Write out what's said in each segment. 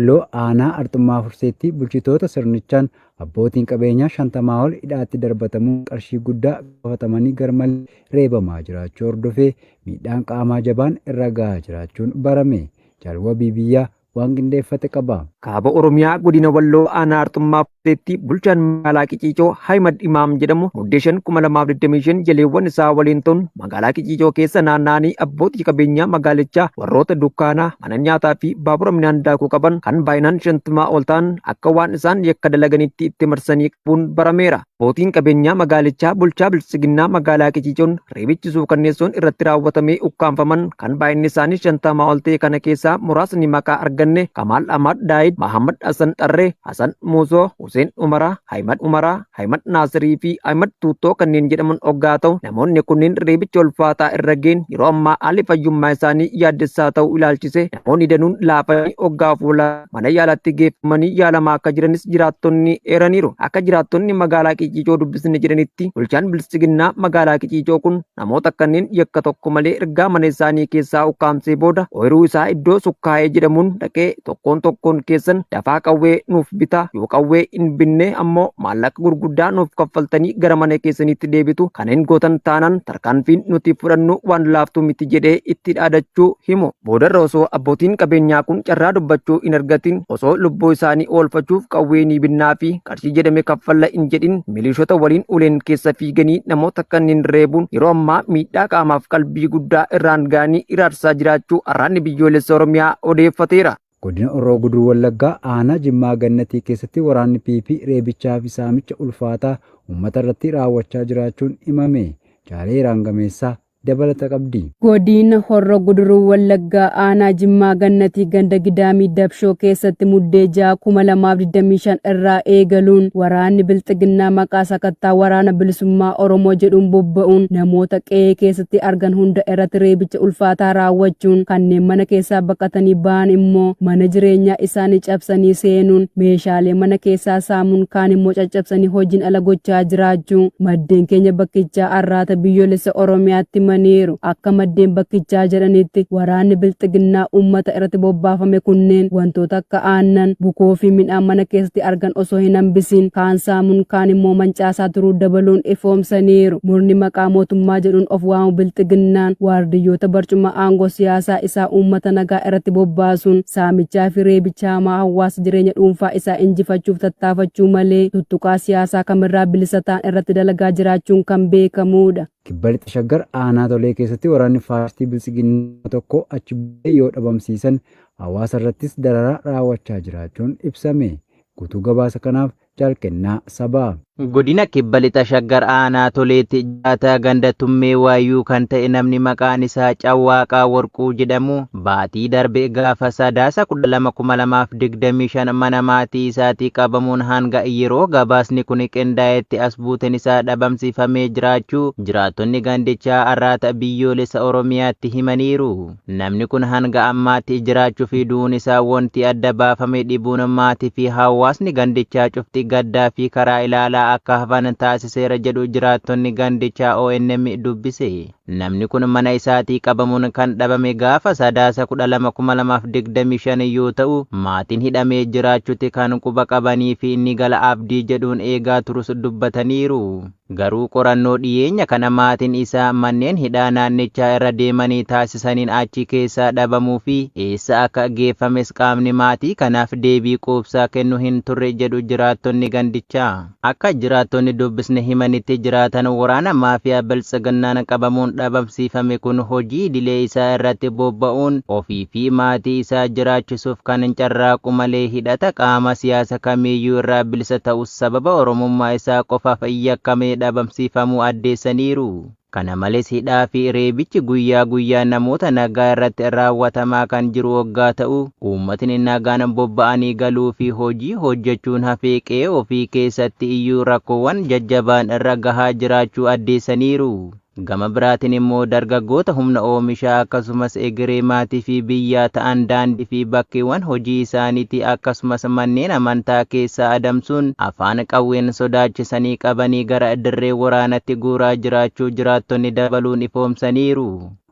Walloo aanaa Arxummaa Furseetti bulchitoota sirnichaan abbootiin qabeenyaa 50 ol hidhaatti darbatamuun qarshii guddaa gaafatamanii garmalee reebamaa jiraachuu hordofee miidhaan qaamaa jabaan irra gahaa jiraachuun barame. Jaalwabii biyyaa waan qindeeffate qaba. Kaaba Oromiyaa godina Walloo aanaa Arxummaa Furseetti bulchaan magaalaa Qiciicoo Ahimad Imaam jedhamu muddee 2025 jaleewwan isaa waliin ta'uun magaalaa Qiciicoo keessa naanna'anii abbootii qabeenyaa magaalichaa warroota dukkaanaa mana nyaataa fi baabura midhaan daakuu qaban kan baay'inaan 50 ol ta'an akka waan isaan yakka dalaganitti itti marsanii qabuun barameera. Abbootiin qabeenyaa magaalichaa bulchaa bilisiginnaa magaalaa Qiciicoon reebichi suukanneessuun irratti raawwatamee ukkaanfaman kan baay'inni isaanii 50 ol ta'e kana keessaa muraasni maqaa arganne Kamal Ahmad Daid, Muhammad Hasan Tarree, Hasan Muusoo, Hussein Umaraa, Ahmad Nasirii fi Ahmad Tuutoo kanneen jedhaman hoggaa ta'u namoonni kunneen reebicha ulfaataa irra ga'een yeroo ammaa haalli fayyummaa isaanii yaaddessaa ta'uu ilaalchise namoonni danuun laafanii hoggaa fuula mana yaalaatti geeffamanii yaalamaa akka jiranis jiraattonni eeraniiru. Akka jiraattonni magaalaa Qiciicoo dubbisne jedhanitti bulchaan bilisiginnaa magaalaa Qiciicoo kun namoota kanneen yakka tokko malee ergaa mana isaanii keessaa ukkaamsee booda ooyiruu isaa iddoo sukkaa'ee jedhamuun dhaqee tokkoon keessan dafaa qawwee nuuf bitaa yoo qawwee hin binne ammoo maallaqa gurguddaa nuuf kaffaltanii gara mana keessanitti deebitu kanneen gootan taanaan tarkaanfiin nuti fudhannu waan laaftu miti jedhee itti dhaadachuu himu. Boodarra osoo abbootiin qabeenyaa kun carraa dubbachuu hin argatin osoo lubbuu isaanii oolfachuuf qawwee ni binnaa fi qarshii jedhame kaffalla hin jedhin milishoota waliin uleen keessa fiiganii namoota kanneen reebuun yeroo ammaa miidhaa qaamaaf qalbii guddaa irraan ga'anii iraarsaa jiraachuu Waraanni Biyyoolessa Oromiyaa odeeffateera. Godina Horroo Guduruu Wallaggaa aanaa Jimmaa Gannatii keessatti waraanni PP reebichaa fi saamicha ulfaataa uummata irratti raawwachaa jiraachuun himame. Jaalee Raangameessaa dabalata qabdi. Godina Horroo Guduruu Wallaggaa aanaa Jimmaa Gannatii ganda Gidaamii Dabshoo keessatti muddee 2025 irraa eegaluun waraanni bilxiginnaa maqaa sakattaa waraana bilisummaa Oromoo jedhuun bobba'uun namoota qe'ee keessatti argan hunda irratti reebicha ulfaataa raawwachuun kanneen mana keessaa baqatanii ba'an immoo mana jireenyaa isaanii cabsanii seenuun meeshaalee mana keessaa saamuun kaan immoo caccabsanii hojiin ala gochaa jiraachuu maddeen keenya bakkichaa Arraata Biyyoolessa Oromiyaatti maniiru. Akka maddeen bakkichaa jedhanitti waraanni bilxiginnaa uummata irratti bobbaafame kunneen wantoota akka aannan, bukoo fi midhaan mana keessatti argan osoo hin hambisiin kaan saamuun kaan immoo mancaasaa turuu dabaluun ifoomsaniiru. Murni maqaa mootummaa jedhuun of waamu bilxiginnaan waardiyyoota barcuma aangoo siyaasaa isaa uummata nagaa irratti bobbaasuun saamichaa fi reebichaa hamaa hawaasa jireenya dhuunfaa isaa injifachuuf tattaafachuu malee tuttuqaa siyaasaa kamirraa bilisa ta'an irratti dalagaa jiraachuun kan beekamudha. Kibba Lixa Shaggar aanaa Tolee keessatti waraanni faashistii bilisiginnaa tokko achi bu'ee yoo dhabamsiisan hawaasa irrattis dararaa raawwachaa jiraachuun ibsame. Guutuu gabaasa kanaaf Jaalkennaa Sabaa. Godina Kibba Lixa Shaggar aanaa Toleetti jiraata ganda Tummee Waayyuu kan ta'e namni maqaan isaa Cawwaaqaa Warquu jedhamu baatii darbe gaafa sadaasa 12,2025 mana maatii isaatii qabamuun hanga yeroo gabaasni kun qindaa'etti as buuteen isaa dhabamsiifamee jiraachuu jiraattonni gandichaa Arraata Biyyoolessa Oromiyaatti himaniiru. Namni kun hanga ammaatti jiraachuu fi du'uun isaa wanti adda baafame dhibuun maatii fi hawaasni gandichaa cufti gaddaa fi karaa ilaalaa akka hafan taasiseera jedhu jiraattonni gandichaa ONM dubbise. Namni kun mana isaatii qabamuun kan dhabame gaafa sadaasa 12,2025 yoo ta'u maatiin hidhamee jiraachuutti kan quba qabanii fi inni gala abdii jedhuun eegaa turus dubbataniiru. Garuu qorannoo dhiyeenya kana maatiin isaa manneen hidhaa naannichaa irra deemanii taasisaniin achi keessaa dhabamuu fi eessa akka geeffames qaamni maatii kanaaf deebii quubsaa kennu hin turre jedhu jiraattonni gandichaa. Akka jiraattonni dubbisne himanitti jiraatan waraana maafiyaa biltsiginnaan qabamuun dhabamsiifame kun hojii idilee isaa irratti bobba'uun ofii fi maatii isaa jiraachisuuf kan carraaqu malee hidhata qaama siyaasa kamiiyyuu irraa bilisa ta'us sababa oromummaa isaa qofaaf yakkamee dhabamsiifamuu addeessaniiru. Kana malees hidhaa fi reebichi guyyaa guyyaa namoota nagaa irratti raawwatamaa kan jiru waggaa ta'u uummatni nagaan bobba'anii galuu fi hojii hojjechuun hafee qe'ee ofii keessatti iyyuu rakkoowwan jajjabaan irra gahaa jiraachuu addeessaniiru. Gama biraatiin immoo dargaggoota humna oomishaa akkasumas egeree maatii fi biyyaa ta'an daandii fi bakkeewwan hojii isaaniitii akkasumas manneen amantaa keessa adamsuun afaan qawween sodaachisanii qabanii gara dirree waraanatti guuraa jiraachuu jiraattonni dabaluun ifoomsaniiru.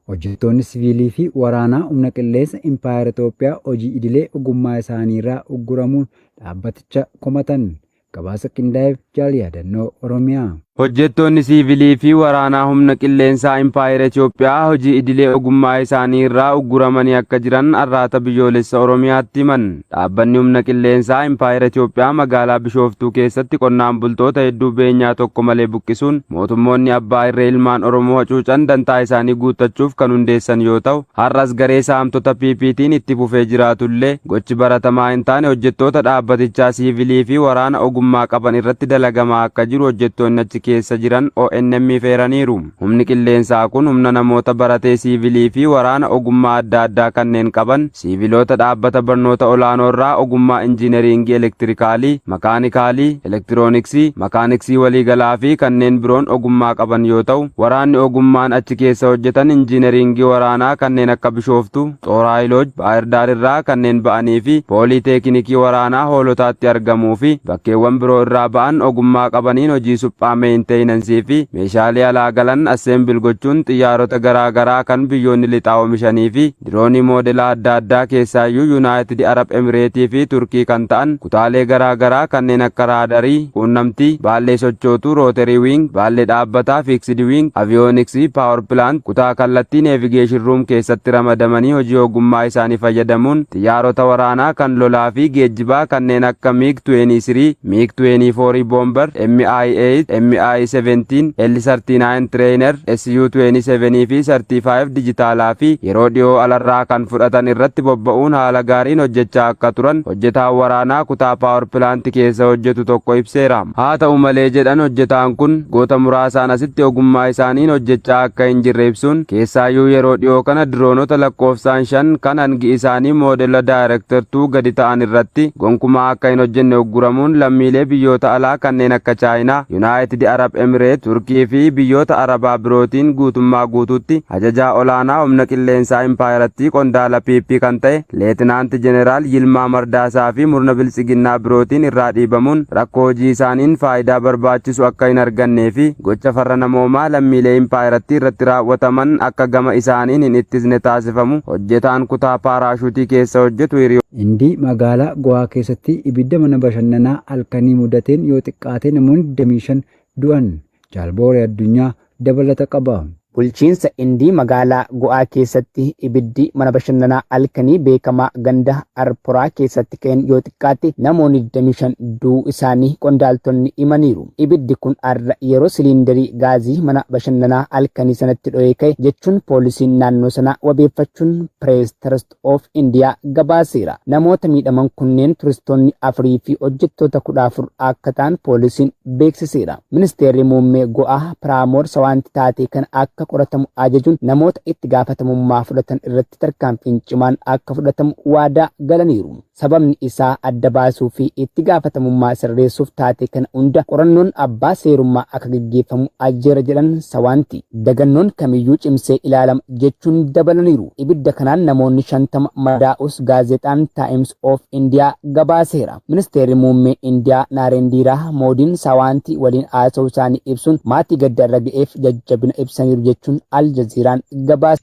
Hojjettoonni siviilii fi waraanaa humna qilleensa Impaayera Itoophiyaa hojii idilee ogummaa isaaniirraa ugguramuun dhaabbaticha komatan. Gabaasa qindaa'eef Jaal Yaadannoo Oromiyaa. Hojjettoonni siivilii fi waraanaa humna qilleensaa Impaayera Itoophiyaa hojii idilee ogummaa isaanii irraa ugguramanii akka jiran arraata biyyoolessa Oromiyaatti himan. Dhaabbanni humna qilleensaa Impaayera Itoophiyaa magaalaa Bishooftuu keessatti qonnaan bultoota hedduu beenyaa tokko malee buqqisuun mootummoonni abbaa irree ilmaan Oromoo hacuucan dantaa isaanii guuttachuuf kan hundeessan yoo ta'u, har'as garee saamtota PPT'n itti fufee jiraatullee gochi baratamaa hin taane hojjettoota dhaabbatichaa siivilii fi waraana ogummaa qaban irratti dalagamaa akka jiru hojjettoonni achi keessa jiran ONM feeraniiru. Humni qilleensaa kun humna namoota baratee siivilii fi waraana ogummaa adda addaa kanneen qaban siiviloota dhaabbata barnoota olaanoo irraa ogummaa injiineriingii elektirikaalii, makaanikaalii, elektirooniksii, makaaniksii waliigalaa fi kanneen biroon ogummaa qaban yoo ta'u, waraanni ogummaan achi keessa hojjetan injiineriingii waraanaa kanneen akka Bishooftuu, Xooraayilooj, Baahirdaar irraa kanneen ba'anii fi pooliiteeknikii waraanaa Hoolotaatti argamuu fi bakkeewwan biroo irraa ba'an ogummaa qabaniin hojii suphaa meeyinteeyinansii fi meeshaalee alaa galan asseembil gochuun xiyyaarota garaa garaa kan biyyoonni lixaa oomishanii fi diroonii moodela adda addaa keessaayyuu Yuunaayitid Arab Emireetii fi Turkii kan ta'an kutaalee garaa garaa kanneen akka raadarii, quunnamtii, baallee sochootuu, rooterii wiing, baallee dhaabbataa, fiiksidi wiing, aviyooniksii, paawar pilaant, kutaa kallattii neevigeeshin ruum keessatti ramadamanii hojii ogummaa isaanii fayyadamuun xiyyaarota waraanaa kan lolaa fi geejjibaa kanneen akka MiG-23, MiG-24 boomber, Mi-8, Mi-17, L-39 trainer, Su-27 fi 35 dijitaalaa fi yeroo dhiyoo alarraa kan fudhatan irratti bobba'uun haala gaariin hojjechaa akka turan hojjetaan waraanaa kutaa paawar pilaanti keessa hojjetu tokko ibseera. Haa ta'u malee jedhan hojjetaan kun goota muraasaan asitti ogummaa isaaniin hojjechaa akka hin jirre ibsuun keessaayyuu yeroo dhiyoo kana diroonota lakkoofsaan 5 kan hangi isaanii moodela daayirektar 2 gadi ta'an irratti gonkumaa akka hin hojjenne ugguramuun lammiilee biyyoota alaa kanneen akka Chaayinaa, Yuunaayitid Arab Emireet, Turkii fi biyyoota Arabaa birootiin guutummaa guutuutti ajajaa olaanaa humna qilleensaa Impaayeratti qondaala PP kan ta'e Leetinaanti Jeneraal Yilmaa Mardaasaa fi murna biltsiginnaa birootiin irraa dhiibamuun rakkoo hojii isaaniin faayidaa barbaachisu akka hin argannee fi gocha farra namoomaa lammiilee Impaayeratti irratti raawwataman akka gama isaaniin hin ittisne taasifamu hojjetaan kutaa paaraashuutii keessa hojjetu hiriyo. Indii magaalaa Go'aa keessatti ibidda mana bashannanaa halkanii mudateen yoo xiqqaate namoonni 25 du'an. Jaalbooree Addunyaa dabalata qaba. Bulchiinsa Indii magaalaa Go'aa keessatti ibiddi mana bashannanaa halkanii beekamaa ganda Arporaa keessatti ka'een yoo xiqqaate namoonni 25 du'uu isaanii qondaaltonni himaniiru. Ibiddi kun har'a yeroo siliindarii gaazii mana bashannanaa halkanii sanatti dho'ee ka'e jechuun poolisiin naannoo sanaa wabeeffachuun Press Trust of India gabaaseera. Namoota miidhaman kunneen turistoonni 4 fi hojjettoota 14 akka ta'an poolisiin beeksiseera. Ministeerri muummee Go'aa Piraamoor Sawaanti taatee kan akka qoratamu ajajuun namoota itti gaafatamummaa fudhatan irratti tarkaanfiin cimaan akka fudhatamu waadaa galaniiru. Sababni isaa adda baasuu fi itti gaafatamummaa sirreessuuf taate kana hunda qorannoon abbaa seerummaa akka gaggeeffamu ajjeera jedhan Sawaanti. Dagannoon kamiyyuu cimsee ilaalama jechuun dabalaniiru. Ibidda kanaan namoonni 50 madaa'us gaazexaan Times of India gabaaseera. Ministeerri muummee Indiyaa Naarendiiraa Moodiin Sawaanti waliin haasa'uu isaanii ibsuun maatii gaddarra ga'eef jajjabina ibsaniiru jechuun Aljaziiraan gabaase.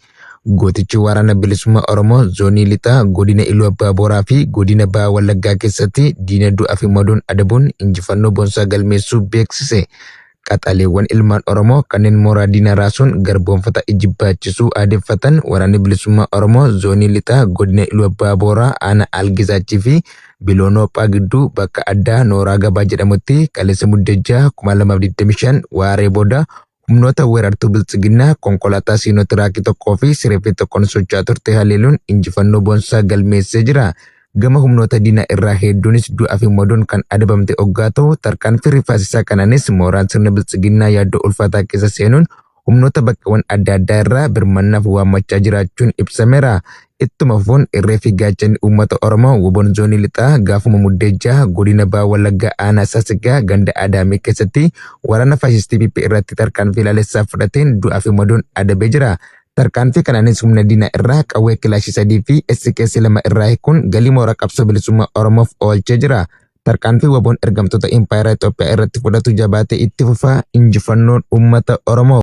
Gootichi waraana bilisummaa Oromoo zoonii lixaa godina Iluu Abbaa Booraa fi godina Bahaa Wallaggaa keessatti diina du'aa fi madoon adabuun injifannoo boonsaa galmeessuu beeksise. Qaxaleewwan ilmaan Oromoo kanneen mooraa diinaa raasuun garboonfata ijibbaachisuu aadeffatan waraanni bilisummaa Oromoo zoonii lixaa godina Iluu Abbaa Booraa aanaa Algizaachii fi Biloonophaa gidduu bakka addaa Nooraa Gabaa jedhamutti kaleessa muddejjaa 2025 waaree booda humnoota weerartuu biltsiginnaa konkolaataa siinootiraakii tokkoo fi sireeppii tokkoon socho'aa turte haleeluun injifannoo boonsaa galmeessee jira. Gama humnoota diinaa irraa hedduunis du'aa fi madoon kan adabamte hoggaa ta'u tarkaanfii rifaasisaa kanaanis mooraan sirna biltsiginnaa yaaddoo ulfaataa keessa seenuun humnoota bakkawwan adda addaa irraa birmannaaf waammachaa jiraachuun ibsameera. Ittuma fufuun irree fi gaachanni uummata Oromoo woboon zoonii lixaa gaafuma muddejjaa godina Bahaa Wallaggaa aanaa Saasigaa ganda Adaamee keessatti waraana faashistii PP irratti tarkaanfii ilaalessaa fudhateen du'aa fi madoon adabee jira. Tarkaanfii kanaanis humna diinaa irraa qawwee kilaashii 3 fi SKS 2 irraa hiikuun galii mooraa qabsoo bilisummaa Oromoof oolchee jira. Tarkaanfii woboon ergamtoota Impaayera Itoophiyaa irratti fudhatu jabaatee itti fufaa injifannoon uummata Oromoo.